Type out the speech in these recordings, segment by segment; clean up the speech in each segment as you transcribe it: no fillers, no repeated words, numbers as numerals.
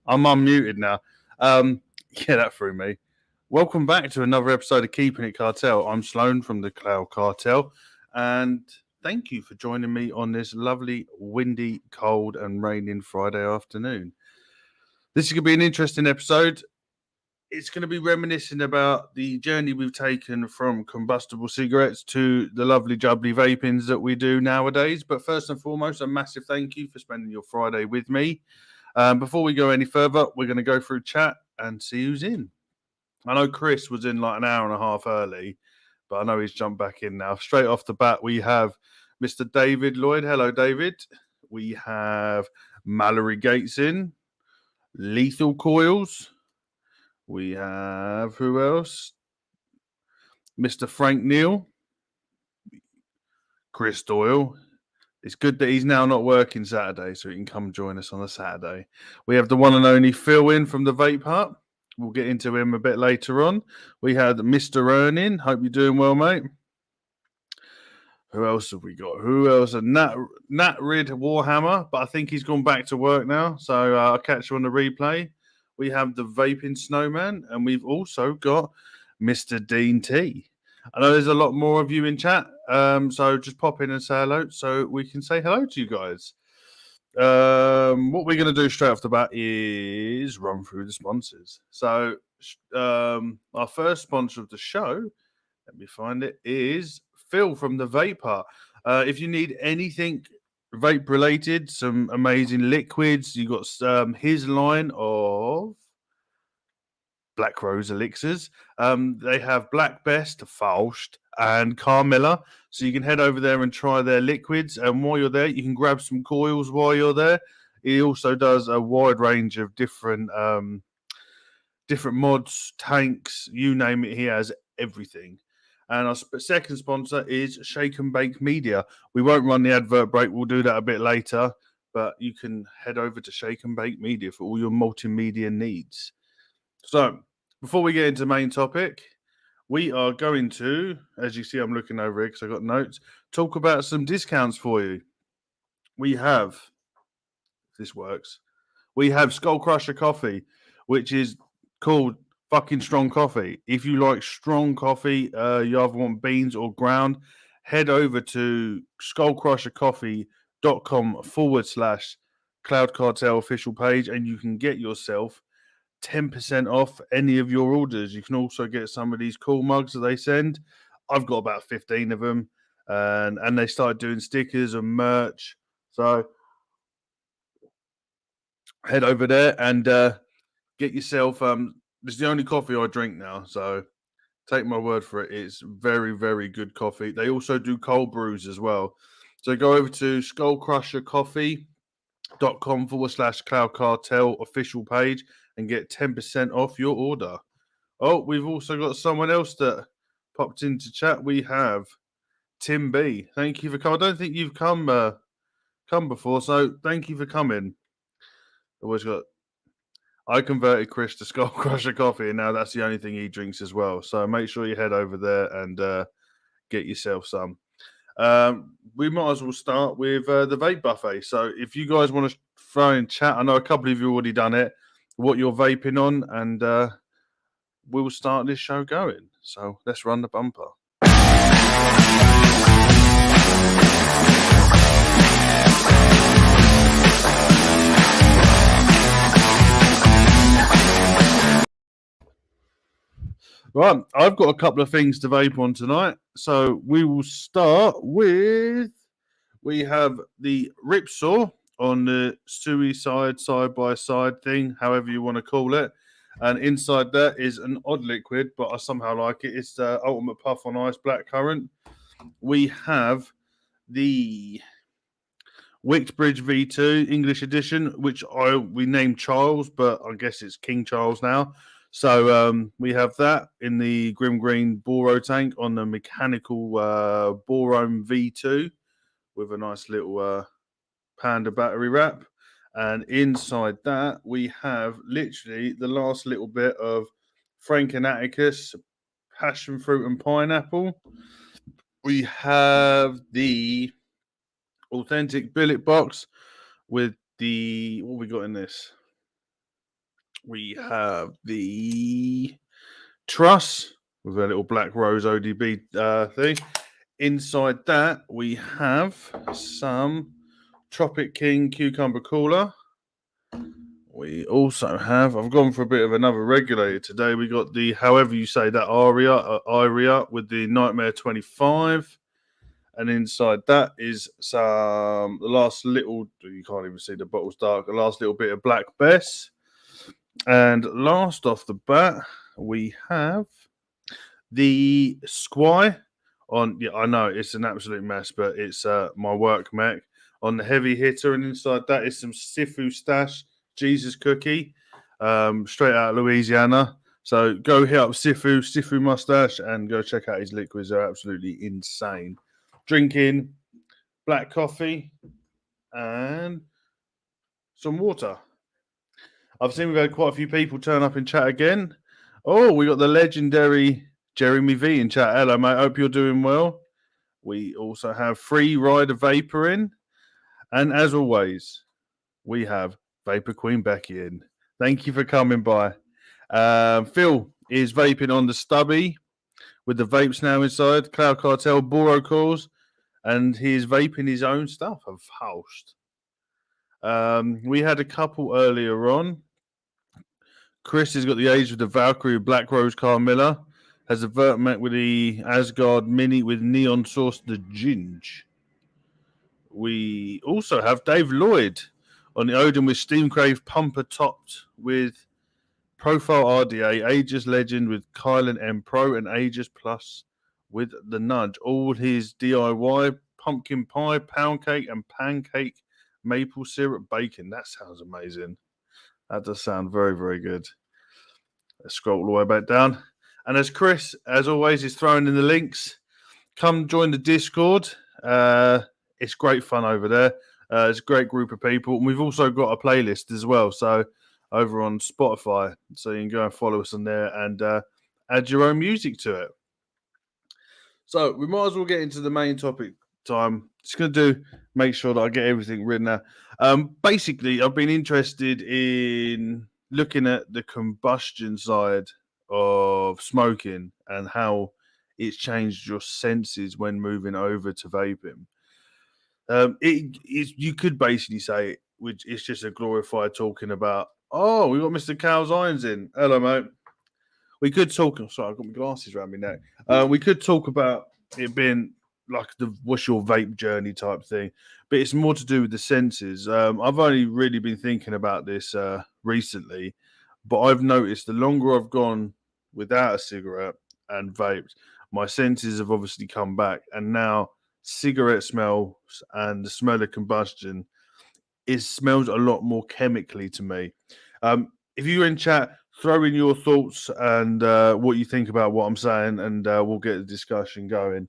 I'm unmuted now. Yeah, that threw me. Welcome back to another episode of Keeping It Cartel. I'm Sloan from the Cloud Cartel, and thank you for joining me on this lovely, windy, cold, and raining Friday afternoon. This is going to be an interesting episode. It's going to be reminiscing about the journey we've taken from combustible cigarettes to the lovely jubbly vapings that we do nowadays. But first and foremost, a massive thank you for spending your Friday with me. Before we go any further, we're going to go through chat and see who's in. I know Chris was in like an hour and a half early, but I know he's jumped back in now. Straight off the bat, we have Mr. David Lloyd. Hello, David. We have Mallory Gates in. Lethal Coils. We have, who else? Mr. Frank Neal. Chris Doyle. It's good that he's now not working Saturday, so he can come join us on a Saturday. We have the one and only Phil in from the Vape Hut. We'll get into him a bit later on. We had Mr. Ernin. Hope you're doing well, mate. Who else have we got? Who else? Nat Rid Warhammer, but I think he's gone back to work now, so I'll catch you on the replay. We have the Vaping Snowman, and we've also got Mr. Dean T. I know there's a lot more of you in chat, so just pop in and say hello so we can say hello to you guys. What we're going to do straight off the bat is run through the sponsors. So our first sponsor of the show, let me find it, is Phil from the Vape Hut. If you need anything vape related, some amazing liquids, you got his line of Black Rose elixirs. They have Black Best, Faust, and Carmilla. So you can head over there and try their liquids. And while you're there, you can grab some coils while you're there. He also does a wide range of different mods, tanks, you name it. He has everything. And our second sponsor is Shake and Bake Media. We won't run the advert break. We'll do that a bit later. But you can head over to Shake and Bake Media for all your multimedia needs. So, before we get into the main topic, we are going to, as you see, I'm looking over here because I got notes, talk about some discounts for you. We have, if this works, we have Skull Crusher Coffee, which is called fucking strong coffee. If you like strong coffee, you either want beans or ground, head over to skullcrushercoffee.com/Cloud Cartel official page and you can get yourself 10% off any of your orders. You can also get some of these cool mugs that they send. I've got about 15 of them, and they started doing stickers and merch. So head over there and get yourself. This is the only coffee I drink now, so take my word for it. It's very, very good coffee. They also do cold brews as well. So go over to skullcrushercoffee.com/Cloud Cartel official page and get 10% off your order. Oh, we've also got someone else that popped into chat. We have Tim B. Thank you for coming. I don't think you've come before, so thank you for coming. I converted Chris to Skull Crusher Coffee, and now that's the only thing he drinks as well. So make sure you head over there and get yourself some. We might as well start with the vape buffet. So if you guys want to throw in chat, I know a couple of you already done it, what you're vaping on, and we'll start this show going. So let's run the bumper. Right, I've got a couple of things to vape on tonight. So we will start with, we have the Ripsaw on the suicide side-by-side thing, however you want to call it. And inside that is an odd liquid, but I somehow like it. It's the Ultimate Puff on Ice Blackcurrant. We have the Wickbridge V2 English edition, which we named Charles, but I guess it's King Charles now. So we have that in the Grim Green Boro tank on the mechanical Borome V2 with a nice little Panda battery wrap. And inside that, we have literally the last little bit of Frank and Atticus, passion fruit and pineapple. We have the authentic billet box with the, what we got in this? We have the truss with a little black rose ODB thing. Inside that, we have some Tropic King Cucumber Cooler. We also have, I've gone for a bit of another regulator today. We got the, however you say that, Aria with the Nightmare 25. And inside that is the last little, you can't even see the bottle's dark, the last little bit of Black Bess. And last off the bat, we have the Squire on, yeah, I know it's an absolute mess, but it's my work mech on the heavy hitter. And inside that is some Sifu Stash Jesus Cookie, straight out of Louisiana. So go hit up Sifu Mustache, and go check out his liquids. They're absolutely insane. Drinking black coffee and some water. I've seen we've had quite a few people turn up in chat again. Oh, we got the legendary Jeremy V in chat. Hello, mate. Hope you're doing well. We also have Free Rider Vapor in. And as always, we have Vapor Queen Becky in. Thank you for coming by. Phil is vaping on the stubby with the vapes now inside. Cloud Cartel, Boro calls. And he is vaping his own stuff. I've housed. We had a couple earlier on. Chris has got the age of the Valkyrie Black Rose Carmilla. Has a vert met with the Asgard Mini with Neon Sauce the Ginge. We also have Dave Lloyd on the Odin with Steam Crave Pumper topped with Profile RDA, Aegis Legend with Kylan M Pro, and Aegis Plus with the Nudge. All his DIY pumpkin pie, pound cake, and pancake maple syrup bacon. That sounds amazing. That does sound very, very good. Let's scroll all the way back down. And as Chris, as always, is throwing in the links, come join the Discord. It's great fun over there. It's a great group of people. And we've also got a playlist as well. So over on Spotify. So you can go and follow us on there and add your own music to it. So we might as well get into the main topic time. Just going to make sure that I get everything written out. Basically, I've been interested in looking at the combustion side of smoking and how it's changed your senses when moving over to vaping. You could basically say which it's just a glorified talking about, oh, we got Mr. Cow's Irons in. Hello, mate. We could talk. Sorry, I've got my glasses around me now. We could talk about it being like the what's your vape journey type thing, but it's more to do with the senses. I've only really been thinking about this recently, but I've noticed the longer I've gone without a cigarette and vaped, my senses have obviously come back, and now cigarette smells and the smell of combustion, it smells a lot more chemically to me. If you're in chat, throw in your thoughts and what you think about what I'm saying, and we'll get the discussion going.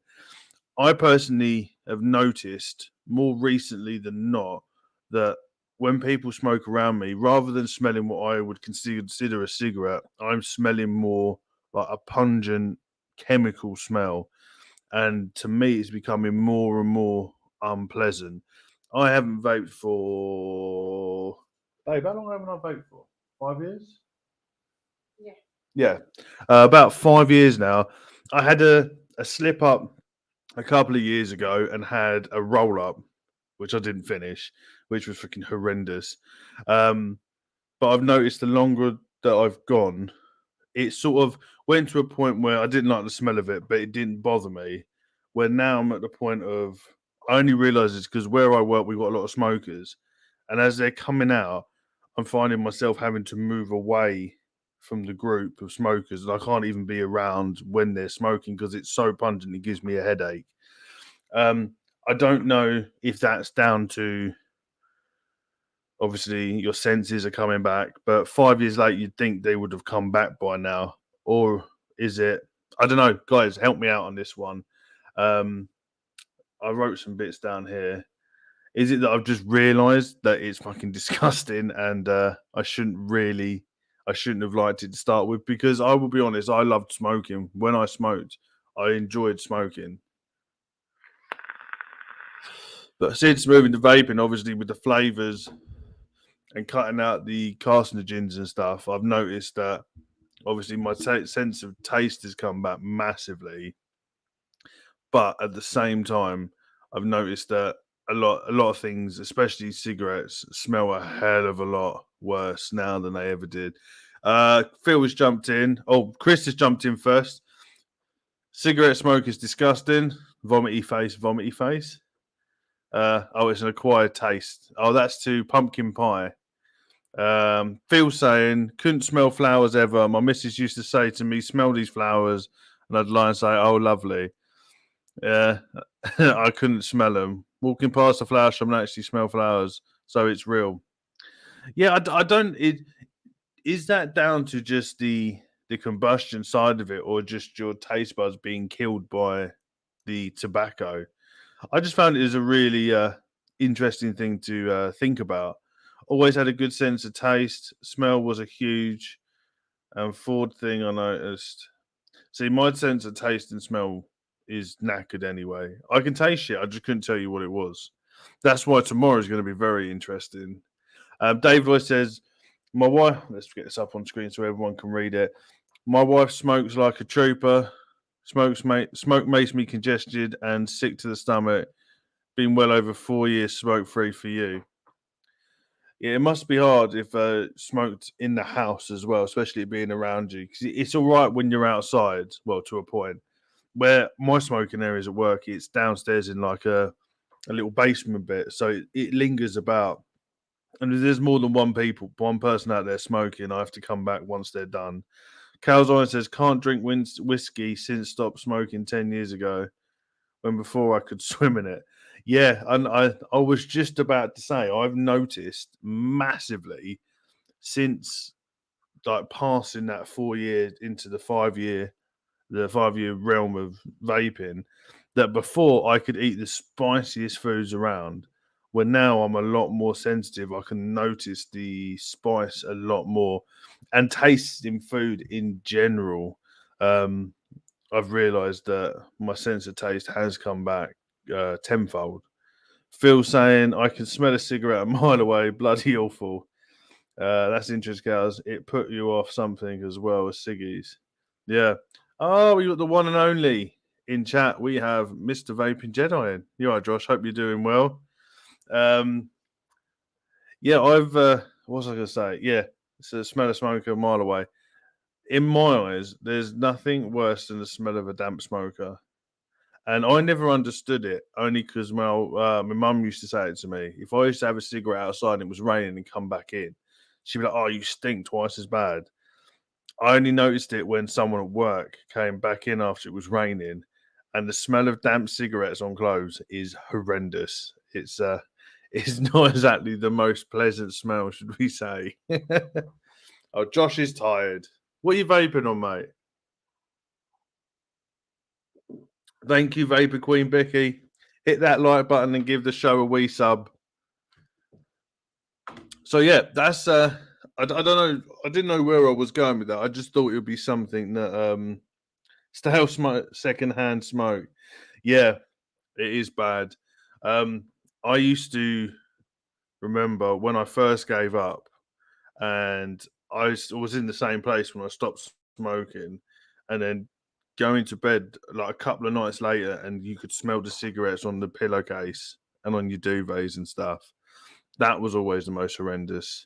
I personally have noticed more recently than not that when people smoke around me, rather than smelling what I would consider a cigarette, I'm smelling more like a pungent chemical smell. And to me, it's becoming more and more unpleasant. I haven't vaped for... Babe, how long haven't I vaped for? 5 years? Yeah. About 5 years now. I had a slip up a couple of years ago and had a roll up, which I didn't finish, which was freaking horrendous. But I've noticed the longer that I've gone, it sort of went to a point where I didn't like the smell of it, but it didn't bother me. Where now I'm at the point of, I only realise it's because where I work, we've got a lot of smokers. And as they're coming out, I'm finding myself having to move away from the group of smokers. And I can't even be around when they're smoking because it's so pungent, it gives me a headache. I don't know if that's down to, obviously, your senses are coming back, but 5 years later, you'd think they would have come back by now. Or is it, I don't know, guys, help me out on this one. I wrote some bits down here. Is it that I've just realised that it's fucking disgusting and I shouldn't have liked it to start with? Because I will be honest, I loved smoking. When I smoked, I enjoyed smoking. But since moving to vaping, obviously with the flavours and cutting out the carcinogens and stuff, I've noticed that obviously my sense of taste has come back massively. But at the same time, I've noticed that a lot of things, especially cigarettes, smell a hell of a lot worse now than they ever did. Phil has jumped in. Oh, Chris has jumped in first. Cigarette smoke is disgusting. Vomity face, vomity face. Oh, it's an acquired taste. Oh, that's to pumpkin pie. Phil saying, couldn't smell flowers ever. My missus used to say to me, smell these flowers. And I'd lie and say, oh, lovely. Yeah, I couldn't smell them. Walking past the flower shop and actually smell flowers. So it's real. Yeah, I don't. Is that down to just the combustion side of it, or just your taste buds being killed by the tobacco? I just found it as a really interesting thing to think about. Always had a good sense of taste. Smell was a huge Ford thing I noticed. See, my sense of taste and smell is knackered anyway. I can taste shit. I just couldn't tell you what it was. That's why tomorrow is going to be very interesting. Dave Roy says, my wife, let's get this up on screen so everyone can read it. My wife smokes like a trooper. Smoke makes me congested and sick to the stomach. Been well over 4 years smoke free for you. Yeah, it must be hard if smoked in the house as well, especially being around you. Because it's all right when you're outside, well, to a point. Where my smoking area is at work, it's downstairs in like a little basement bit, so it lingers about. And if there's more than one person out there smoking, I have to come back once they're done. Calzone says, can't drink whiskey since stopped smoking 10 years ago when before I could swim in it. Yeah, and I was just about to say, I've noticed massively since like passing that 4 years into the 5 year realm of vaping, that before I could eat the spiciest foods around, where now I'm a lot more sensitive. I can notice the spice a lot more and tasting food in general. Um, I've realized that my sense of taste has come back tenfold. Phil saying, I can smell a cigarette a mile away. Bloody awful. That's interesting, guys. It put you off something as well as ciggies. Yeah. Oh, we got the one and only in chat. We have Mr. Vaping Jedi in. You are, Josh. Hope you're doing well. Yeah, what was I going to say? Yeah, it's a smell of smoke a mile away. In my eyes, there's nothing worse than the smell of a damp smoker. And I never understood it, only because my mum used to say it to me. If I used to have a cigarette outside and it was raining and come back in, she'd be like, oh, you stink twice as bad. I only noticed it when someone at work came back in after it was raining, and the smell of damp cigarettes on clothes is horrendous. It's not exactly the most pleasant smell, should we say? Oh, Josh is tired. What are you vaping on, mate? Thank you, Vapor Queen Becky. Hit that like button and give the show a wee sub. So yeah, that's I don't know. I didn't know where I was going with that. I just thought it would be something that stale smoke, secondhand smoke. Yeah, it is bad. Um, I used to remember when I first gave up, and was in the same place when I stopped smoking, and then going to bed like a couple of nights later, and you could smell the cigarettes on the pillowcase and on your duvets and stuff. That was always the most horrendous.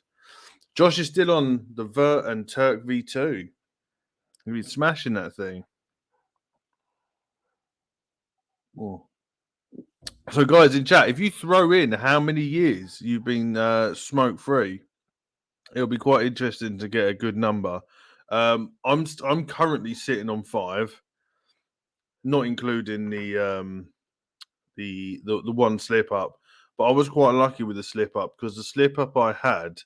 Josh is still on the Vert and Turk V2. He's been smashing that thing. Oh. So, guys in chat, if you throw in how many years you've been smoke free, it'll be quite interesting to get a good number. I'm currently sitting on 5, not including the one slip up. But I was quite lucky with the slip up because the slip up I had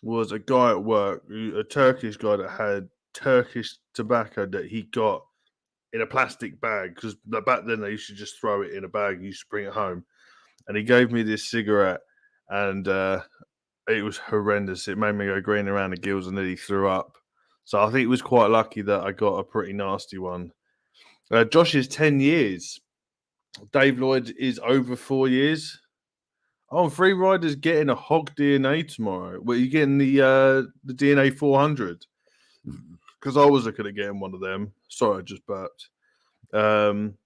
was a guy at work, a Turkish guy that had Turkish tobacco that he got in a plastic bag because back then they used to just throw it in a bag. You used to bring it home, and he gave me this cigarette, and it was horrendous. It made me go green around the gills and nearly threw up. So I think it was quite lucky that I got a pretty nasty one. Josh is 10 years. Dave Lloyd is over 4 years. Oh, Free Rider's getting a hog DNA tomorrow. Well, you getting the DNA 400? Because I was looking at getting one of them. Sorry, I just burped. Dean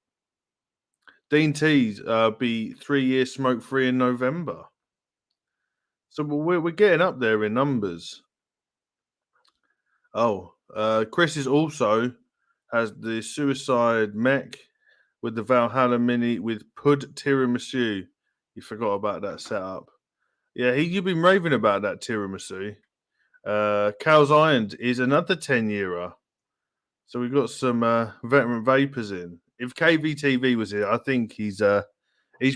T's be 3 years smoke free in November. So we're getting up there in numbers. Oh, Chris is also has the suicide mech with the Valhalla Mini with Pud Tiramisu. You forgot about that setup. Yeah, you've been raving about that tiramisu. Cal's Irons is another 10-yearer. So we've got some veteran vapors in. If KVTV was here, I think he's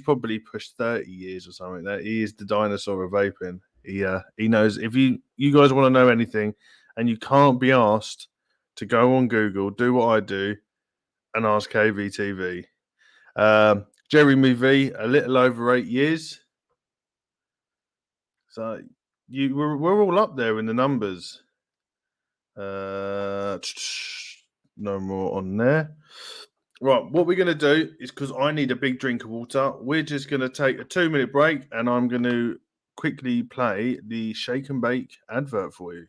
probably pushed 30 years or something. That he is the dinosaur of vaping. He knows if you guys want to know anything and you can't be asked to go on Google, do what I do and ask KVTV. Jeremy V, a little over 8 years. So we're all up there in the numbers. No more on there. Right, what we're going to do is because I need a big drink of water, we're just going to take a 2-minute break and I'm going to quickly play the Shake and Bake advert for you.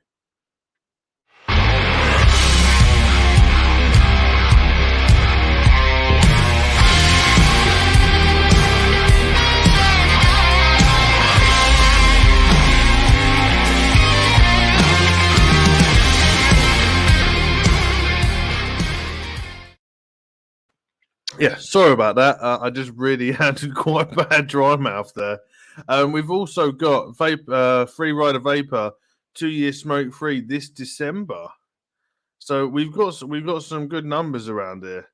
Yeah, sorry about that. I just really had quite bad dry mouth there. We've also got Free Rider Vapor 2-year smoke free this December. So we've got some good numbers around here.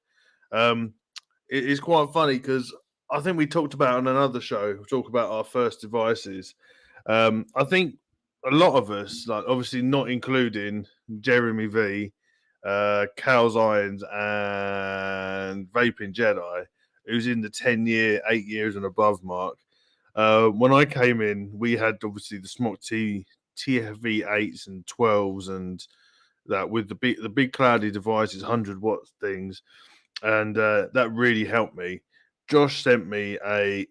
It's quite funny because I think we talked about on another show. We talk about our first devices. I think a lot of us, like obviously not including Jeremy V, Cal's Irons, and Vaping Jedi, who's in the 10-year, 8 years and above mark. When I came in, we had obviously the Smok TFV 8s and 12s and that with the big cloudy devices, 100-watt things, and that really helped me. Josh sent me a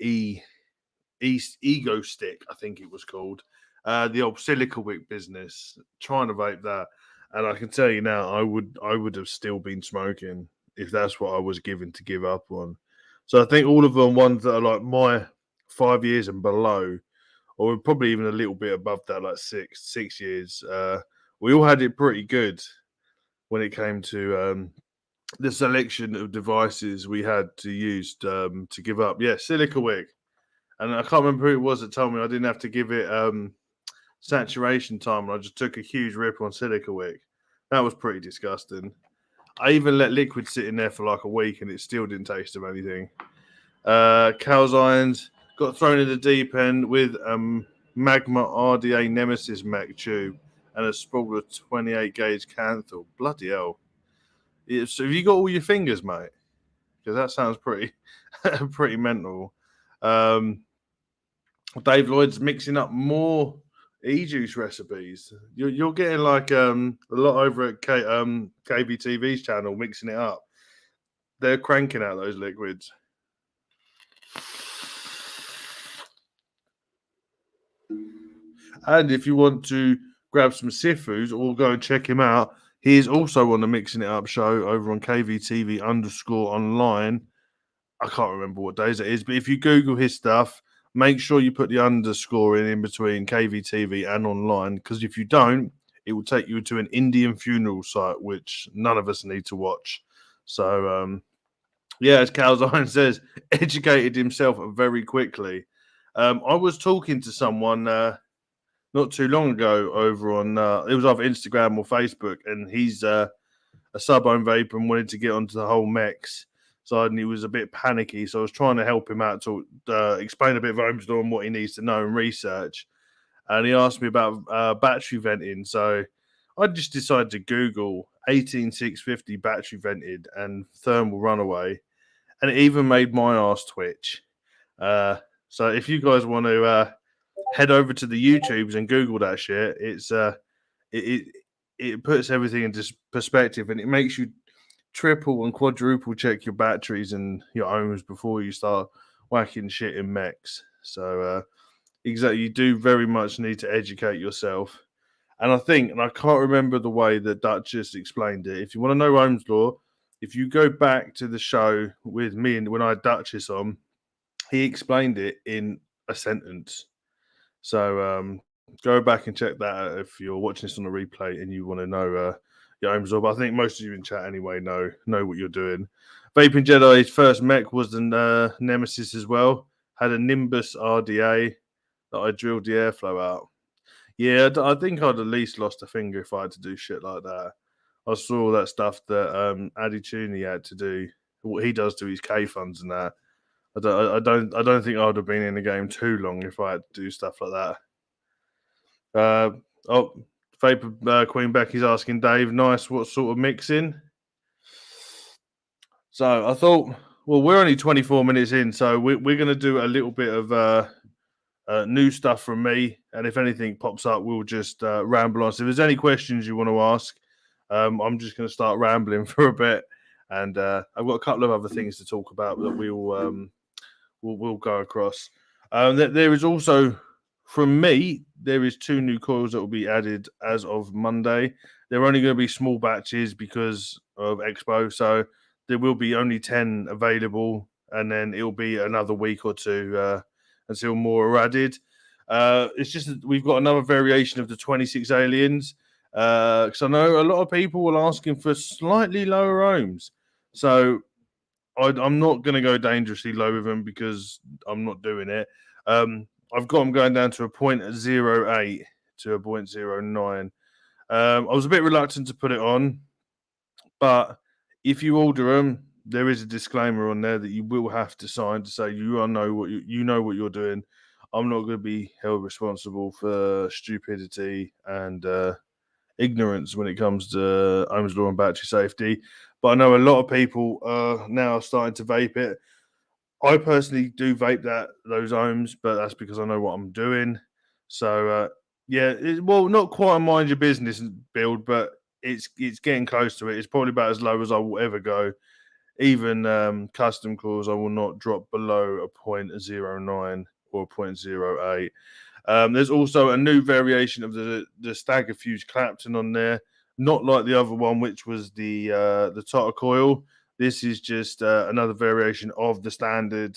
Ego Stick, I think it was called, the old Silica Wick business, trying to vape that. And I can tell you now, I would have still been smoking if that's what I was given to give up on. So I think all of them ones that are like my 5 years and below, or probably even a little bit above that, like six years, we all had it pretty good when it came to the selection of devices we had to use to give up. Yeah, Silica Wick. And I can't remember who it was that told me I didn't have to give it saturation time, and I just took a huge rip on Silica Wick. That was pretty disgusting. I even let liquid sit in there for like a week, and it still didn't taste of anything. Cal's Irons got thrown in the deep end with Magma RDA Nemesis Mac tube and a Sprawler 28 gauge Canthal. Bloody hell! So have you got all your fingers, mate? Because that sounds pretty pretty mental. Dave Lloyd's mixing up more e-juice recipes. You're getting like a lot over at KBTV's channel, mixing it up. They're cranking out those liquids. And if you want to grab some Sifus or go and check him out, he is also on the Mixing It Up show over on KVTV_online. I can't remember what days it is, but if you Google his stuff, make sure you put the underscore in between KVTV and online, because if you don't, it will take you to an Indian funeral site, which none of us need to watch. So, yeah, as Cal's Iron says, educated himself very quickly. I was talking to someone not too long ago over on, it was either Instagram or Facebook, and he's a sub-owned vape and wanted to get onto the whole mechs. So he was a bit panicky. So I was trying to help him out to explain a bit of Ohmsdaw and what he needs to know and research. And he asked me about battery venting. So I just decided to Google 18650 battery vented and thermal runaway. And it even made my ass twitch. So if you guys want to head over to the YouTubes and Google that shit, it puts everything into perspective, and it makes you triple and quadruple check your batteries and your ohms before you start whacking shit in mechs. So Exactly. You do very much need to educate yourself. And I think, and I can't remember the way that Duchess explained it. If you want to know Ohm's law, if you go back to the show with me and when I had Duchess on, he explained it in a sentence. So go back and check that out if you're watching this on a replay and you want to know your Ohm's law. But I think most of you in chat anyway know what you're doing. Vaping Jedi's first mech was the Nemesis as well. Had a Nimbus RDA that I drilled the airflow out. Yeah, I think I'd at least lost a finger if I had to do shit like that. I saw all that stuff that Addy Tooney had to do, what he does to his K funds and that. I don't think I would have been in the game too long if I had to do stuff like that. Vapor Queen Becky's asking Dave, nice, what sort of mixing? So I thought, well, we're only 24 minutes in, so we're going to do a little bit of new stuff from me, and if anything pops up, we'll just ramble on. So if there's any questions you want to ask, I'm just going to start rambling for a bit, and I've got a couple of other things to talk about that we'll go across. There is also, from me, there is 2 new coils that will be added as of Monday. They're only going to be small batches because of Expo, so there will be only 10 available, and then it'll be another week or two until more are added. It's just that we've got another variation of the 26 aliens, because I know a lot of people were asking for slightly lower ohms. So I'm not going to go dangerously low with them because I'm not doing it. I've got them going down to a 0.08 to a 0.09. I was a bit reluctant to put it on, but if you order them, there is a disclaimer on there that you will have to sign to say you know what you're doing. I'm not going to be held responsible for stupidity and ignorance when it comes to Ohm's law and battery safety. But I know a lot of people are now starting to vape it. I personally do vape those ohms, but that's because I know what I'm doing. So yeah, well, not quite a mind your business build, but it's getting close to it. It's probably about as low as I will ever go. Even custom coils, I will not drop below a 0.09 or 0.08. There's also a new variation of the Stagger Fuse Clapton on there, not like the other one, which was the Totter coil. This is just another variation of the standard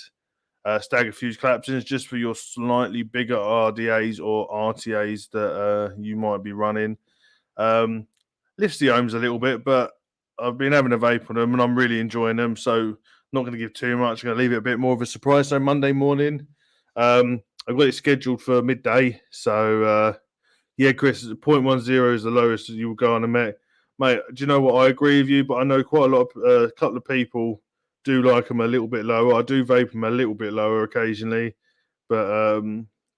Stagger Fuse Claptons, just for your slightly bigger RDAs or RTAs that you might be running. Lifts the ohms a little bit, but I've been having a vape on them and I'm really enjoying them. So not going to give too much. I'm going to leave it a bit more of a surprise. So Monday morning, I've got it scheduled for midday. So yeah, Chris, 0.10 is the lowest you will go on a mate. Mate, do you know what? I agree with you, but I know quite a lot of a couple of people do like them a little bit lower. I do vape them a little bit lower occasionally, but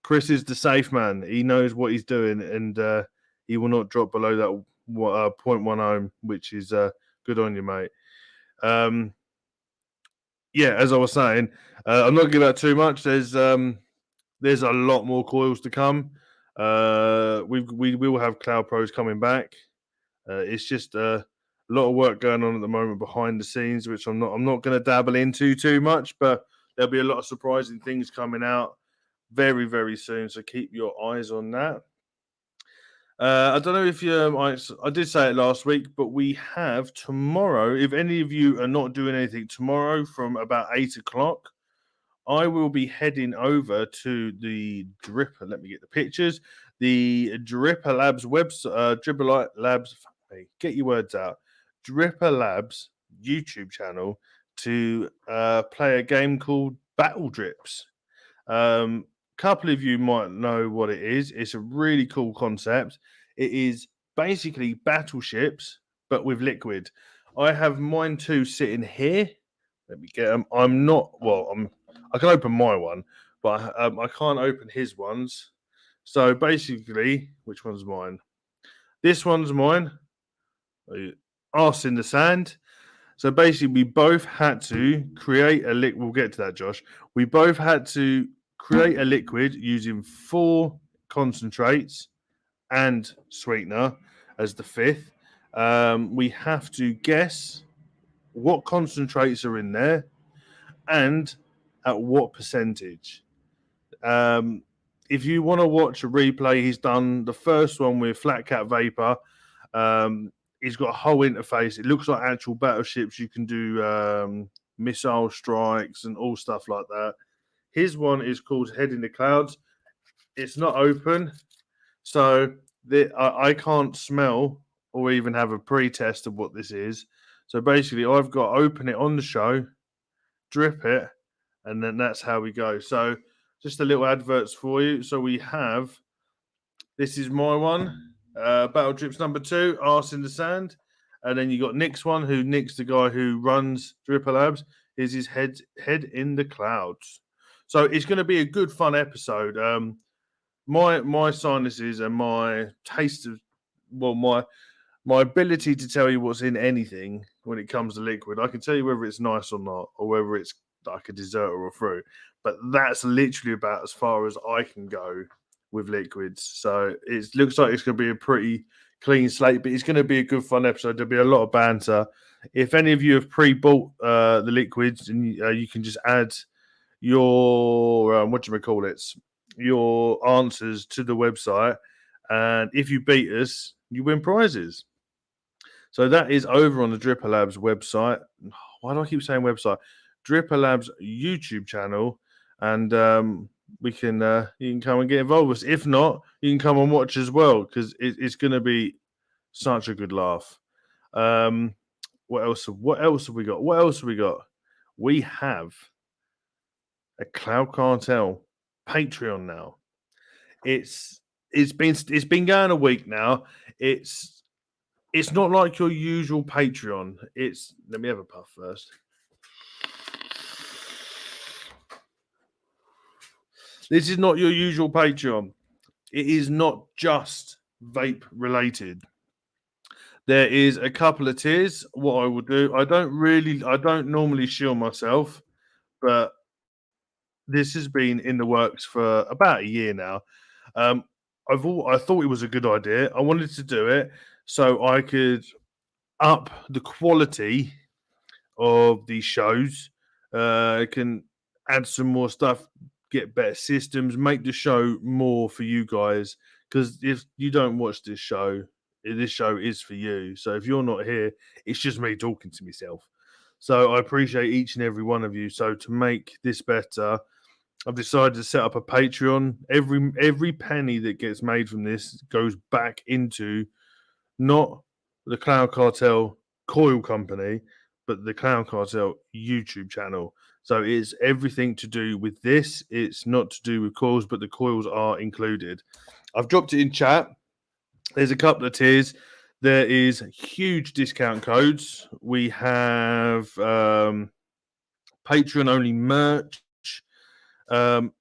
Chris is the safe man. He knows what he's doing, and he will not drop below that 0.1 ohm, which is good on you, mate. Yeah, as I was saying, I'm not giving out too much. There's a lot more coils to come. We will have Cloud Pros coming back. It's just a lot of work going on at the moment behind the scenes, which I'm not going to dabble into too much, but there'll be a lot of surprising things coming out very, very soon. So keep your eyes on that. I don't know if I did say it last week, but we have tomorrow. If any of you are not doing anything tomorrow from about 8 o'clock, I will be heading over to the Dripper. Let me get the pictures. The Dripper Labs website, Dripper Labs. Get your words out. Dripper Labs YouTube channel to play a game called Battle Drips. Couple of you might know what it is. It's a really cool concept. It is basically battleships, but with liquid. I have mine too sitting here. Let me get them. I can open my one, but I can't open his ones. So basically, which one's mine? This one's mine. Arse in the sand. So basically, we both had to create a liquid. We'll get to that, Josh. We both had to create a liquid using 4 concentrates and sweetener as the 5th. We have to guess what concentrates are in there and at what percentage. if you want to watch a replay, he's done the first one with Flat Cat Vapor. He's got a whole interface. It looks like actual battleships. You can do missile strikes and all stuff like that. His one is called Head in the Clouds. It's not open, so I can't smell or even have a pre-test of what this is. So basically, I've got to open it on the show, drip it, and then that's how we go. So just a little adverts for you. So we have, this is my one, Battle Drips number 2, Arse in the Sand. And then you got Nick's one, Nick's the guy who runs Dripper Labs, is his head in the clouds. So it's going to be a good, fun episode. My sinuses and my taste of, well, my ability to tell you what's in anything when it comes to liquid, I can tell you whether it's nice or not, or whether it's like a dessert or a fruit. But that's literally about as far as I can go with liquids. So it looks like it's going to be a pretty clean slate, but it's going to be a good, fun episode. There'll be a lot of banter. If any of you have pre-bought the liquids, and you can just add your your answers to the website, and if you beat us, you win prizes. So that is over on the Dripper Labs website. Why do I keep saying website? Dripper Labs YouTube channel, and you can come and get involved with us. If not, you can come and watch as well, because it's going to be such a good laugh. What else have we got? We have a Cloud Cartel Patreon now. It's been going a week now. It's not like your usual Patreon. Let me have a puff first. This is not your usual Patreon. It is not just vape related. There is a couple of tiers. What I will do, I don't normally shield myself, but this has been in the works for about a year now. I thought it was a good idea. I wanted to do it so I could up the quality of these shows. I can add some more stuff, get better systems, make the show more for you guys. Because if you don't watch this show is for you. So if you're not here, it's just me talking to myself. So I appreciate each and every one of you. So to make this better, I've decided to set up a Patreon. Every penny that gets made from this goes back into not the Cloud Cartel coil company, but the Cloud Cartel YouTube channel. So it's everything to do with this. It's not to do with coils, but the coils are included. I've dropped it in chat. There's a couple of tiers. There is huge discount codes. We have Patreon only merch. The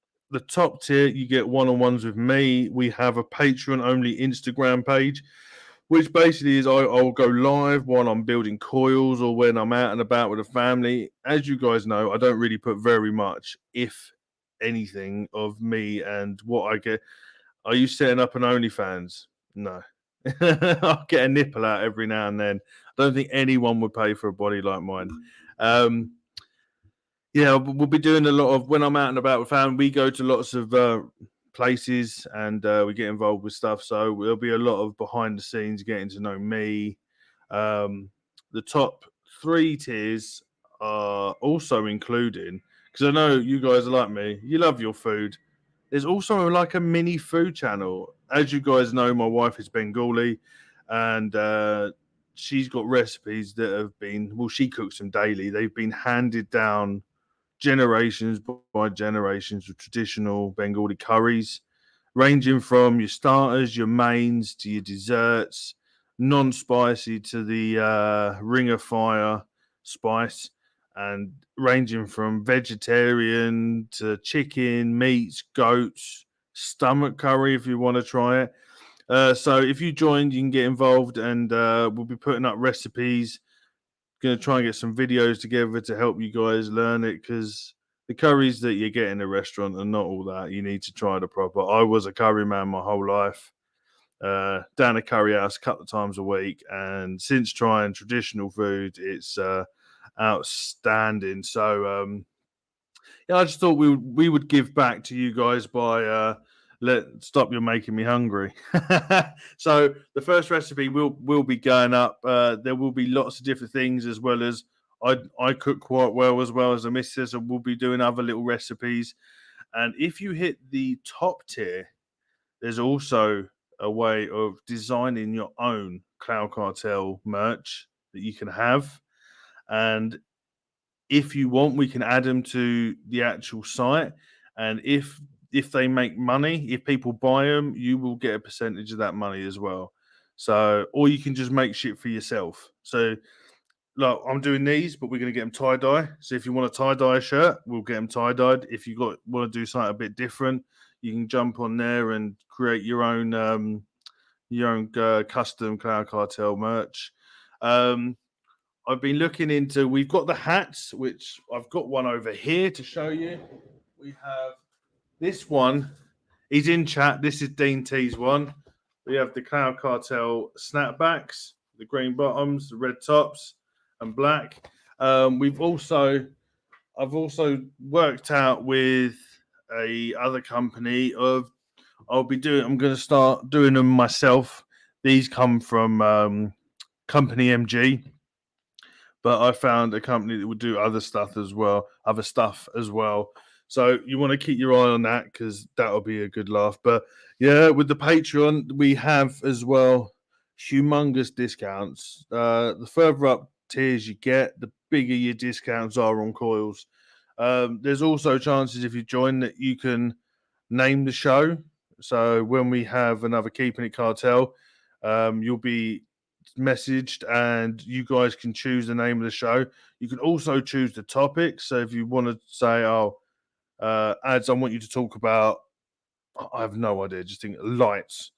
top tier, you get one-on-ones with me. We have a Patreon only Instagram page, which basically is I'll go live while I'm building coils or when I'm out and about with a family. As you guys know, I don't really put very much, if anything, of me and what I get. Are you setting up an OnlyFans? No. I'll get a nipple out every now and then. I don't think anyone would pay for a body like mine. Yeah, we'll be doing a lot of, when I'm out and about with family, we go to lots of places and we get involved with stuff. So there'll be a lot of behind the scenes, getting to know me. The top 3 tiers are also including, because I know you guys are like me, you love your food. There's also like a mini food channel. As you guys know, my wife is Bengali, and she's got recipes that have been, well, she cooks them daily. They've been handed down generations by generations of traditional Bengali curries, ranging from your starters, your mains, to your desserts, non-spicy to the ring of fire spice, and ranging from vegetarian to chicken, meats, goats, stomach curry if you want to try it. So if you joined, you can get involved, and we'll be putting up recipes. Going to try and get some videos together to help you guys learn it, because the curries that you get in a restaurant are not all that. You need to try the proper. I was a curry man my whole life, down a curry house a couple of times a week, and since trying traditional food, it's outstanding. So yeah, I just thought we would give back to you guys by Stop, you're making me hungry. So the first recipe will be going up. There will be lots of different things, as well as I cook quite well, as well as the missus, and we'll be doing other little recipes. And if you hit the top tier, there's also a way of designing your own Cloud Cartel merch that you can have. And if you want, we can add them to the actual site. And if they make money, if people buy them, you will get a percentage of that money as well. So, or you can just make shit for yourself. So, like, I'm doing these, but we're going to get them tie dye. So if you want a tie dye shirt, we'll get them tie dyed. If you want to do something a bit different, you can jump on there and create your own custom Cloud Cartel merch. I've been looking into. We've got the hats, which I've got one over here to show you. We have this one. He's in chat. This is Dean T's one. We have the Cloud Cartel snapbacks, the green bottoms, the red tops, and black. I've also worked out with a other company of I'm going to start doing them myself. These come from Company MG, but I found a company that would do other stuff as well. So you want to keep your eye on that, because that'll be a good laugh. But yeah, with the Patreon, we have as well humongous discounts. The further up tiers you get, the bigger your discounts are on coils. There's also chances, if you join, that you can name the show. So when we have another Keeping It Cartel, you'll be messaged and you guys can choose the name of the show. You can also choose the topic. So if you want to say, ads, I want you to talk about, I have no idea, just think lights.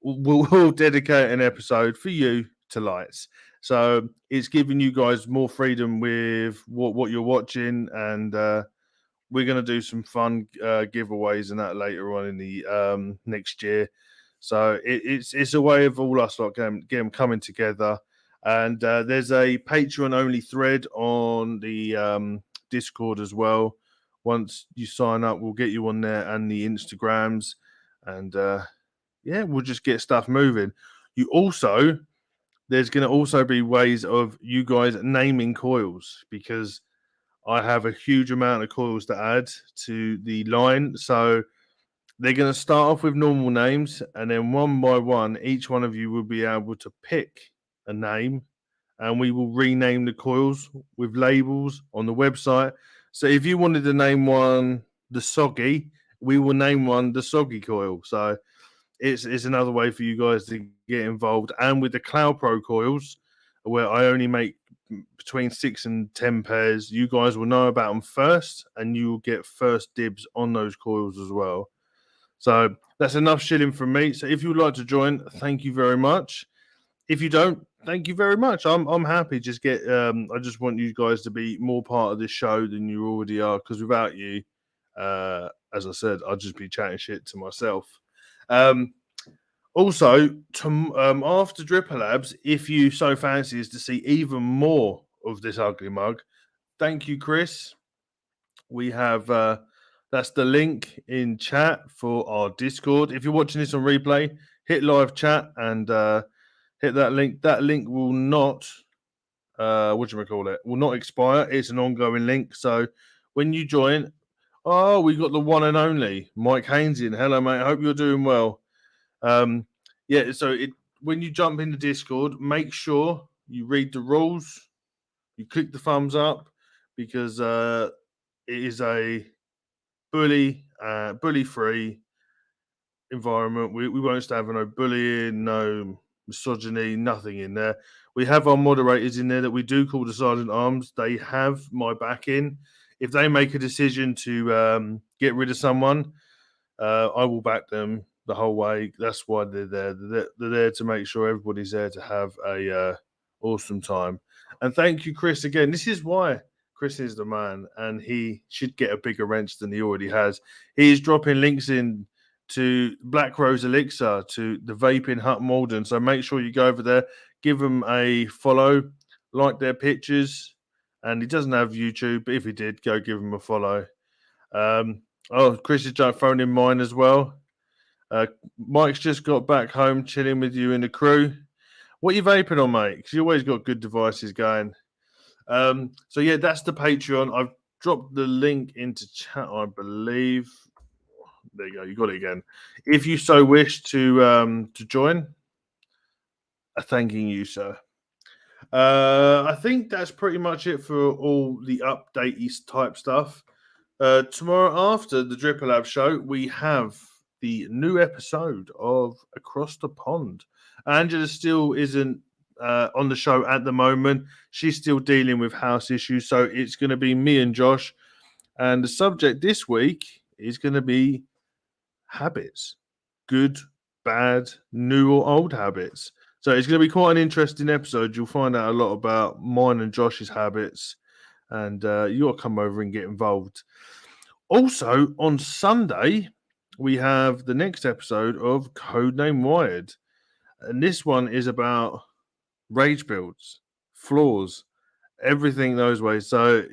We'll dedicate an episode for you to lights. So it's giving you guys more freedom with what you're watching, and we're going to do some fun giveaways and that later on in the next year. So it's a way of all us getting coming together. And there's a Patreon only thread on the Discord as well. Once you sign up, we'll get you on there, and the Instagrams, and we'll just get stuff moving. There's going to also be ways of you guys naming coils, because I have a huge amount of coils to add to the line. So they're going to start off with normal names, and then one by one, each one of you will be able to pick a name, and we will rename the coils with labels on the website. So if you wanted to name one the Soggy, we will name one the Soggy coil. So it's another way for you guys to get involved. And with the Cloud Pro coils, where I only make between 6 and 10 pairs, you guys will know about them first, and you will get first dibs on those coils as well. So that's enough shilling from me. So if you would like to join, thank you very much. If you don't, thank you very much. I'm happy. I just want you guys to be more part of this show than you already are, because without you, as I said, I'd just be chatting shit to myself. Also, after Dripper Labs, if you so fancy as to see even more of this ugly mug, thank you, Chris. We have that's the link in chat for our Discord. If you're watching this on replay, hit live chat and hit that link. That link will not will not expire. It's an ongoing link. So when you join, we got the one and only Mike Hainsian. Hello, mate. I hope you're doing well. When you jump in the Discord, make sure you read the rules. You click the thumbs up, because it is a bully-free environment. We won't stand for no bullying, no misogyny, nothing in there. We have our moderators in there that we do call the Sergeant Arms. They have my backing. If they make a decision to get rid of someone, I will back them the whole way. That's why they're there. They're there to make sure everybody's there to have a awesome time. And thank you, Chris, again. This is why Chris is the man, and he should get a bigger wrench than he already has. He is dropping links in to Black Rose Elixir, to the Vaping Hut Malden. So make sure you go over there, give them a follow, like their pictures. And he doesn't have YouTube, but if he did, go give him a follow. Chris has just thrown in mine as well. Mike's just got back home, chilling with you and the crew. What are you vaping on, mate? Because you always got good devices going. So yeah, that's the Patreon. I've dropped the link into chat, I believe. There you go. You got it again. If you so wish to join, thanking you, sir. I think that's pretty much it for all the updatey type stuff. Tomorrow after the Dripper Lab show, we have the new episode of Across the Pond. Angela still isn't on the show at the moment. She's still dealing with house issues, so it's going to be me and Josh. And the subject this week is going to be habits, good, bad, new or old habits. So it's going to be quite an interesting episode. You'll find out a lot about mine and Josh's habits, and you'll come over and get involved. Also, on Sunday, we have the next episode of Codename Wired. And this one is about rage builds, flaws, everything those ways. So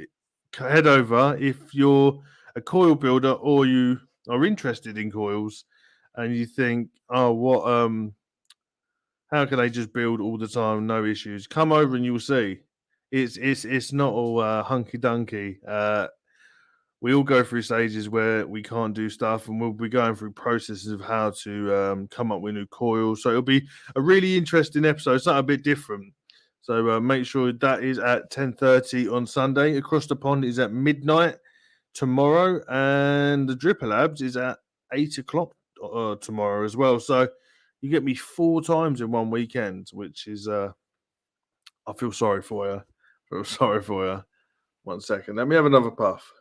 head over if you're a coil builder or you are interested in coils and you think, oh, how can they just build all the time, no issues? Come over and you'll see. It's not all hunky dunky. We all go through stages where we can't do stuff, and we'll be going through processes of how to come up with new coils. So it'll be a really interesting episode, something a bit different. So make sure that is at 10:30 on Sunday. Across the Pond is at midnight tomorrow, and the Dripper Labs is at 8 o'clock tomorrow as well. So you get me 4 times in one weekend, which is I feel sorry for you. I feel sorry for you. 1 second. Let me have another puff.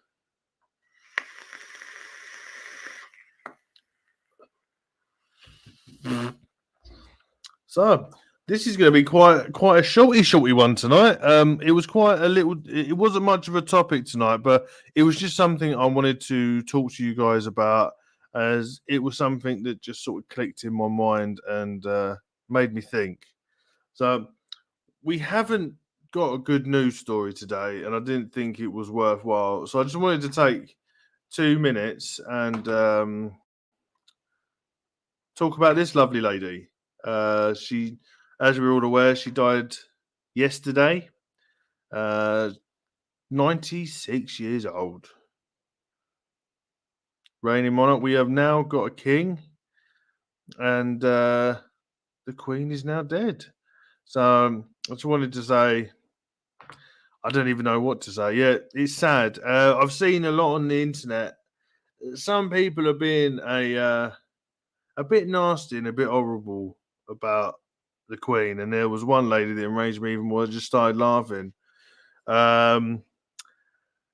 So this is going to be quite a shorty one tonight. It was quite a little. It wasn't much of a topic tonight, but it was just something I wanted to talk to you guys about, as it was something that just sort of clicked in my mind and made me think. So we haven't got a good news story today, and I didn't think it was worthwhile. So I just wanted to take 2 minutes and talk about this lovely lady. She, as we're all aware, she died yesterday. 96 years old. Reigning monarch. We have now got a king, and the queen is now dead. So I just wanted to say, I don't even know what to say. Yeah, it's sad. I've seen a lot on the internet. Some people are being a bit nasty and a bit horrible about the Queen, and there was one lady that enraged me even more. I just started laughing.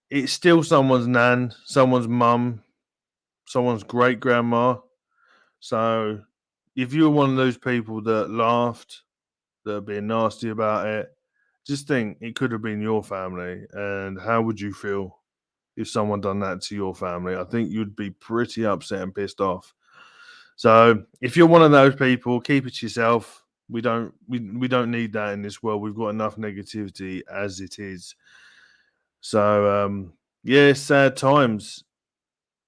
It's still someone's nan, someone's mum, someone's great grandma. So if you're one of those people that laughed, that are being nasty about it, just think it could have been your family, and how would you feel if someone done that to your family? I think you'd be pretty upset and pissed off. So if you're one of those people, keep it to yourself. We don't need that in this world. We've got enough negativity as it is. So yeah, sad times.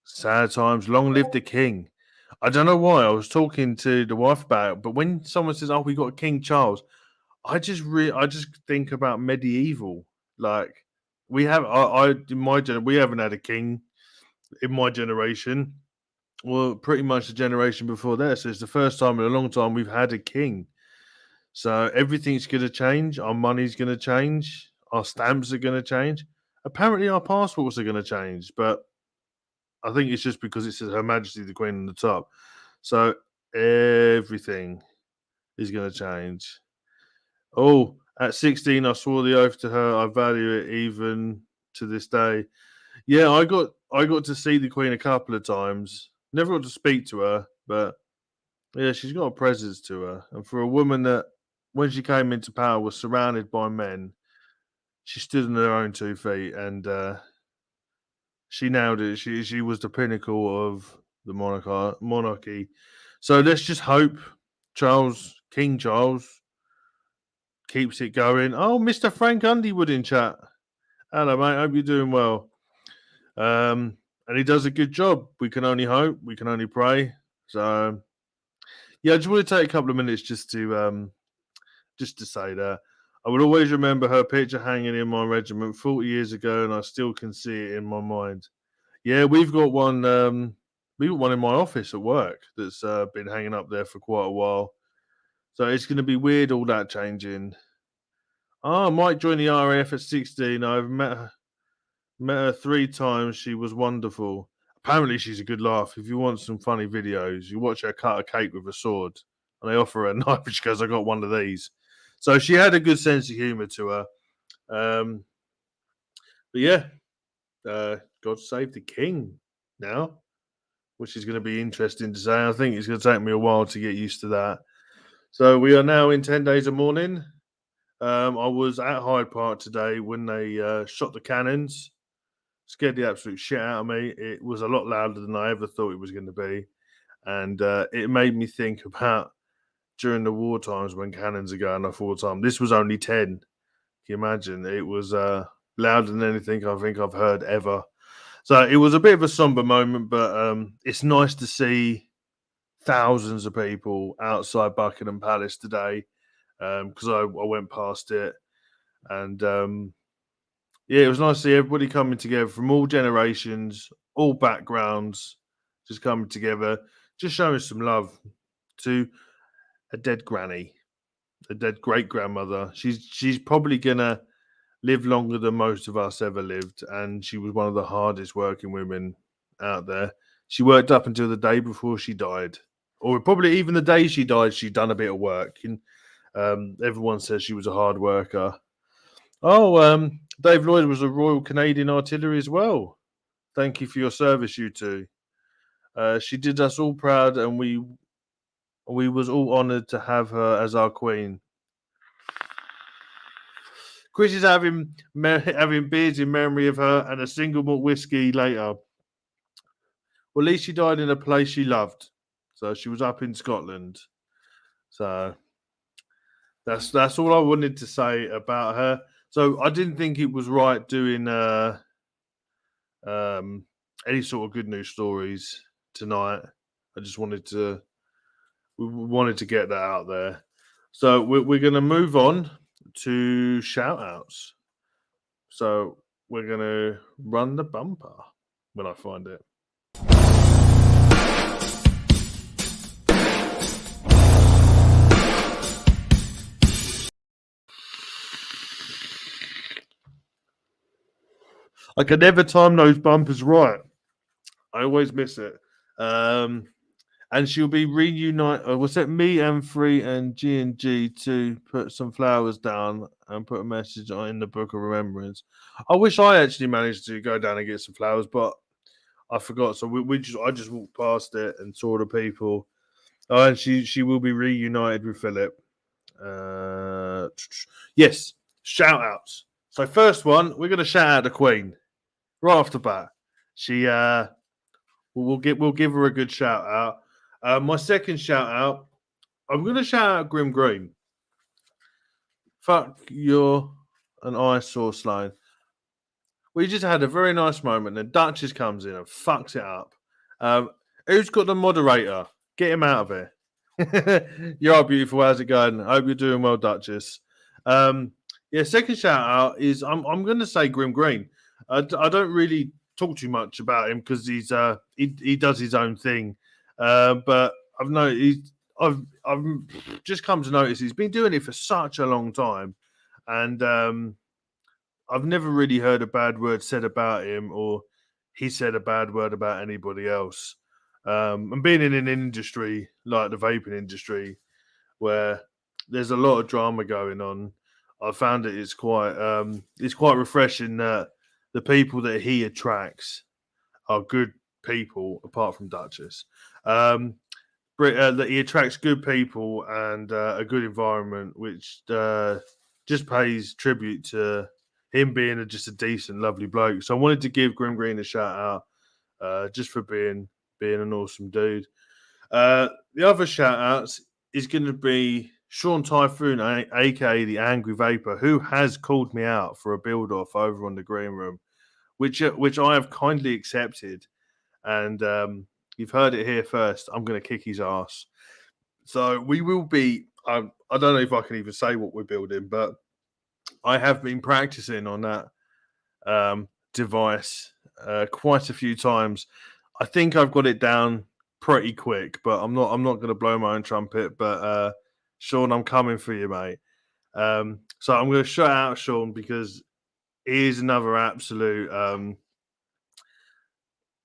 Sad times. Long live the king. I don't know why. I was talking to the wife about it, but when someone says, "Oh, we got King Charles," I just think about medieval. Like we have, we haven't had a king in my generation. Well, pretty much the generation before that. So it's the first time in a long time we've had a king. So everything's going to change. Our money's going to change. Our stamps are going to change. Apparently, our passports are going to change. But I think it's just because it says Her Majesty the Queen on the top. So everything is going to change. Oh, at 16, I swore the oath to her. I value it even to this day. Yeah, I got to see the Queen a couple of times. Never got to speak to her, but yeah, she's got a presence to her. And for a woman that, when she came into power, was surrounded by men, she stood on her own 2 feet, and she nailed it. She was the pinnacle of the monarchy. So let's just hope King Charles, keeps it going. Oh, Mr. Frank Underwood in chat. Hello, mate. Hope you're doing well. And he does a good job. We can only hope. We can only pray. So Yeah, I just want to take a couple of minutes just to say that I will always remember her picture hanging in my regiment 40 years ago, and I still can see it in my mind. Yeah, we've got one. We've got one in my office at work that's been hanging up there for quite a while. So it's going to be weird, all that changing. Oh, I might join the RAF at 16. I've met her 3 times. She was wonderful. Apparently, she's a good laugh. If you want some funny videos, you watch her cut a cake with a sword, and they offer her a knife. She goes, "I got one of these." So she had a good sense of humour to her. Um, but yeah, God save the king now, which is going to be interesting to say. I think it's going to take me a while to get used to that. So we are now in 10 days of mourning. I was at Hyde Park today when they shot the cannons. Scared the absolute shit out of me. It was a lot louder than I ever thought it was going to be. And it made me think about during the war times when cannons are going off all the time. This was only 10. Can you imagine? It was louder than anything I think I've heard ever. So it was a bit of a somber moment, but it's nice to see thousands of people outside Buckingham Palace today because I went past it. And yeah, it was nice to see everybody coming together from all generations, all backgrounds, just coming together, just showing some love to a dead granny, a dead great grandmother. She's probably gonna live longer than most of us ever lived, and she was one of the hardest working women out there. She worked up until the day before she died, or probably even the day she died. She'd done a bit of work, and everyone says she was a hard worker. Oh, Dave Lloyd was a Royal Canadian Artillery as well. Thank you for your service, you two. She did us all proud, and we was all honoured to have her as our queen. Chris is having beers in memory of her and a single malt whiskey later. Well, at least she died in a place she loved. So she was up in Scotland. So that's all I wanted to say about her. So I didn't think it was right doing any sort of good news stories tonight. I just wanted to we wanted to get that out there. So we're going to move on to shout outs. So we're going to run the bumper when I find it. I can never time those bumpers right. I always miss it. And she'll be reunited. Was it me and Free and G and G to put some flowers down and put a message on in the book of remembrance? I wish I actually managed to go down and get some flowers, but I forgot. So I just walked past it and saw the people. Oh, and she will be reunited with Philip. Yes, shout outs. So first one, we're gonna shout out the Queen right off the bat. She we'll give her a good shout out. My second shout out, I'm gonna shout out Grim Green. Fuck, you're an eyesore, Sloan. We just had a very nice moment, and Duchess comes in and fucks it up. Who's got the moderator? Get him out of here. You are beautiful. How's it going? I hope you're doing well, Duchess. Yeah, second shout out is I'm going to say Grim Green. I don't really talk too much about him because he does his own thing. But I've just come to notice he's been doing it for such a long time, and I've never really heard a bad word said about him, or he said a bad word about anybody else. And being in an industry like the vaping industry, where there's a lot of drama going on, I found it's quite refreshing that the people that he attracts are good people, apart from Duchess. That he attracts good people and a good environment, which just pays tribute to him being just a decent, lovely bloke. So I wanted to give Grim Green a shout out just for being an awesome dude. The other shout outs is going to be Sean Typhoon, aka the Angry Vapor, who has called me out for a build off over on the green room, which I have kindly accepted. And you've heard it here first. I'm going to kick his ass. So we will be. I don't know if I can even say what we're building, but I have been practicing on that device quite a few times. I think I've got it down pretty quick, but I'm not. I'm not going to blow my own trumpet. But Sean, I'm coming for you, mate. So I'm going to shout out Sean because he is another absolute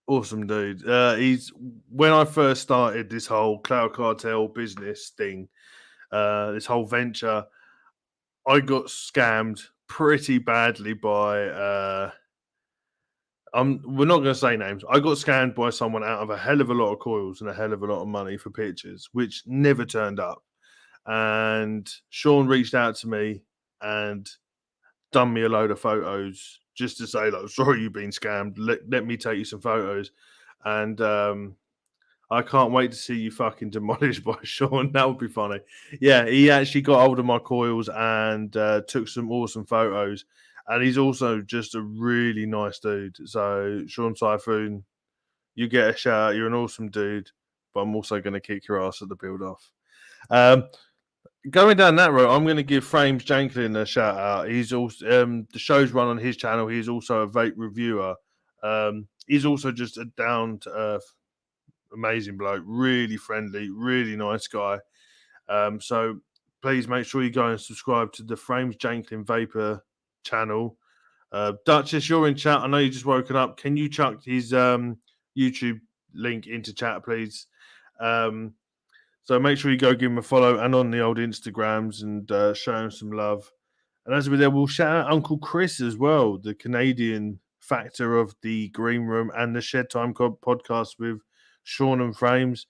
awesome dude. He's when I first started this whole cloud cartel business thing, this whole venture, I got scammed pretty badly by we're not going to say names. I got scammed by someone out of a hell of a lot of coils and a hell of a lot of money for pictures, which never turned up. And Sean reached out to me and done me a load of photos just to say, like, sorry, you've been scammed. Let me take you some photos. And I can't wait to see you fucking demolished by Sean. That would be funny. Yeah, he actually got hold of my coils and took some awesome photos. And he's also just a really nice dude. So, Sean Typhoon, you get a shout out. You're an awesome dude. But I'm also going to kick your ass at the build off. Going down that road, I'm going to give Frames Janklin a shout out. He's also the show's run on his channel. He's also a vape reviewer. He's also just a down to earth, amazing bloke, really friendly, really nice guy. So please make sure you go and subscribe to the Frames Janklin Vapor channel. Duchess, you're in chat. I know you just woken up. Can you chuck his YouTube link into chat, please? So make sure you go give him a follow and on the old Instagrams and show him some love. And as we're there, we'll shout out Uncle Chris as well, the Canadian factor of the Green Room and the Shed Time podcast with Sean and Frames.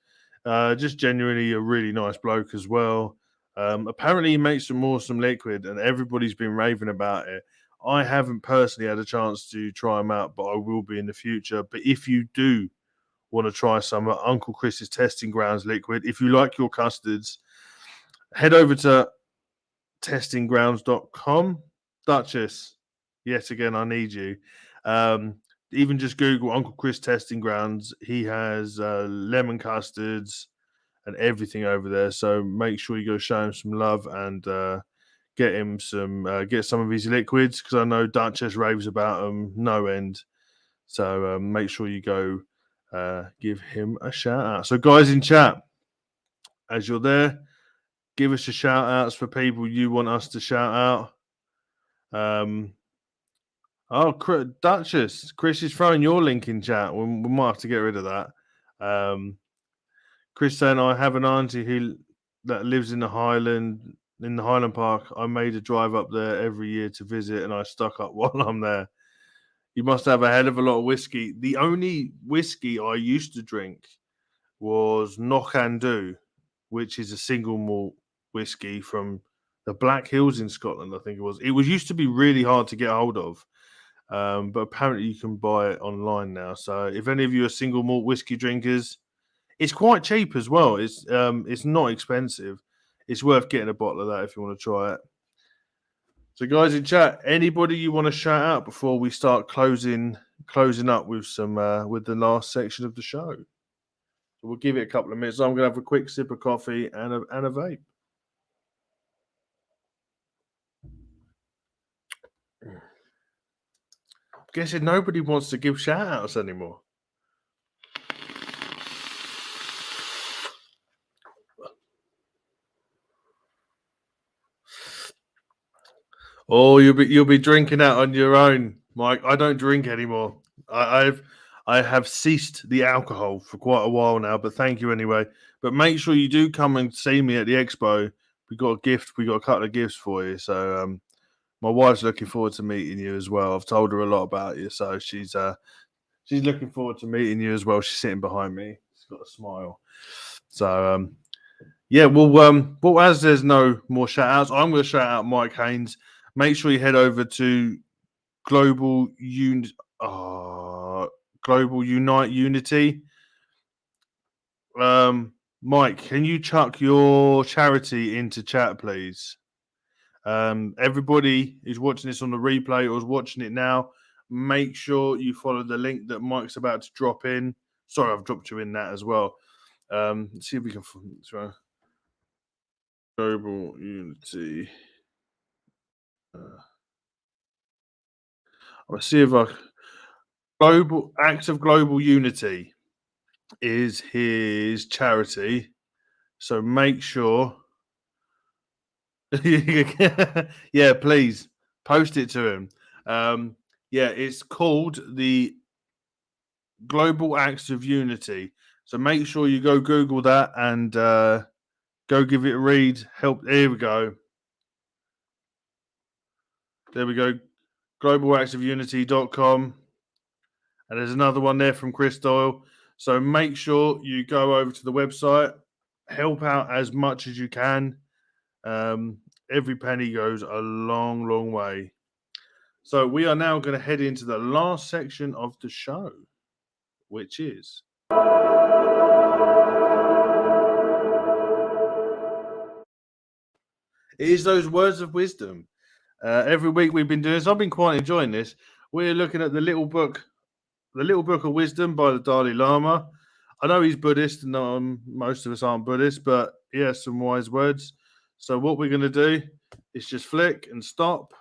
Just genuinely a really nice bloke as well. Apparently he makes some awesome liquid and everybody's been raving about it. I haven't personally had a chance to try them out, but I will be in the future. But if you do want to try some Uncle Chris's Testing Grounds liquid, if you like your custards, head over to testinggrounds.com. Duchess, yet again, I need you. Even just Google Uncle Chris Testing Grounds. He has lemon custards and everything over there. So make sure you go show him some love and get him some, get some of his liquids because I know Duchess raves about them no end. So make sure you go give him a shout out. So guys in chat, as you're there, give us your shout outs for people you want us to shout out. Duchess, Chris is throwing your link in chat. We might have to get rid of that. Chris saying I have an auntie that lives in the Highland Park. I made a drive up there every year to visit, and I stock up while I'm there. You must have a hell of a lot of whiskey. The only whiskey I used to drink was Knock and Do, which is a single malt whiskey from the Black Hills in Scotland, I think it was. It was used to be really hard to get hold of, but apparently you can buy it online now. So if any of you are single malt whiskey drinkers, it's quite cheap as well. It's not expensive. It's worth getting a bottle of that if you want to try it. So, guys in chat, anybody you want to shout out before we start closing up with some with the last section of the show? So we'll give it a couple of minutes. I'm going to have a quick sip of coffee and a vape. I'm guessing nobody wants to give shout outs anymore. Oh, you'll be drinking out on your own, Mike. I don't drink anymore. I have ceased the alcohol for quite a while now, but thank you anyway. But make sure you do come and see me at the expo. We got a gift. We got a couple of gifts for you. So my wife's looking forward to meeting you as well. I've told her a lot about you, so she's looking forward to meeting you as well. She's sitting behind me. She's got a smile. So yeah, well, as there's no more shout outs, I'm going to shout out Mike Haynes. Make sure you head over to Global Unite Unity. Mike, can you chuck your charity into chat, please? Everybody who's watching this on the replay or is watching it now, make sure you follow the link that Mike's about to drop in. Sorry, I've dropped you in that as well. Let's see if we can. Global Unity. I'll see if I Global Act of Global Unity is his charity. So make sure, yeah, please post it to him. Yeah, it's called the Global Acts of Unity. So make sure you go Google that and go give it a read. Help. Here we go. There we go. Globalactsofunity.com. And there's another one there from Chris Doyle. So make sure you go over to the website, help out as much as you can. Every penny goes a long, long way. So we are now going to head into the last section of the show, which is those words of wisdom. Every week we've been doing this. I've been quite enjoying this. We're looking at the little book of wisdom by the Dalai Lama. I know he's Buddhist, and most of us aren't Buddhist, but he has some wise words. So what we're going to do is just flick and stop,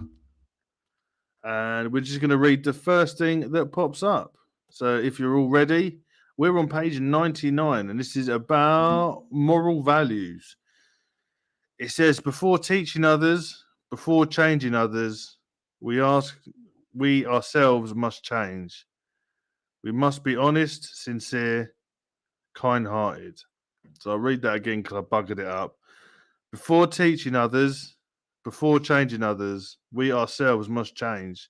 and we're just going to read the first thing that pops up. So if you're all ready, we're on page 99, and this is about moral values. It says, before teaching others, before changing others, we ourselves must change. We must be honest, sincere, kind-hearted. So I'll read that again because I buggered it up. Before teaching others, before changing others, we ourselves must change.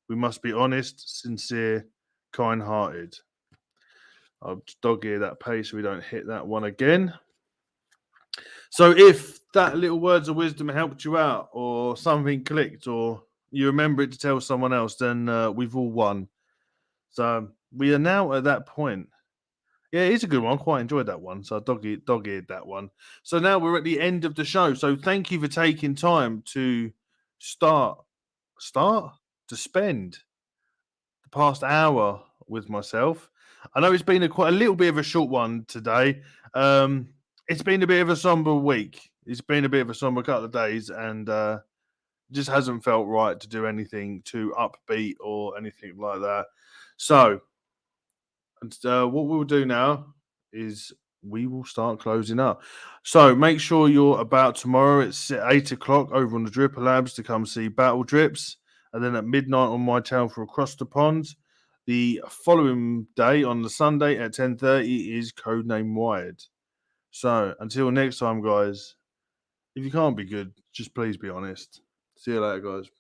We must be honest, sincere, kind-hearted. I'll dog ear that page so we don't hit that one again. So if that little words of wisdom helped you out, or something clicked, or you remember it to tell someone else, then we've all won. So we are now at that point. Yeah, it's a good one. I quite enjoyed that one. So I dog-eared that one. So now we're at the end of the show. So thank you for taking time to spend the past hour with myself. I know it's been quite a little bit of a short one today. It's been a bit of a somber week. It's been a bit of a somber couple of days, and just hasn't felt right to do anything too upbeat or anything like that. So, what we'll do now is we will start closing up. So make sure you're about tomorrow at 8 o'clock over on the Dripper Labs to come see Battle Drips, and then at midnight on my channel for Across the Pond. The following day on the Sunday at 10:30 is Codename Wired. So until next time, guys, if you can't be good, just please be honest. See you later, guys.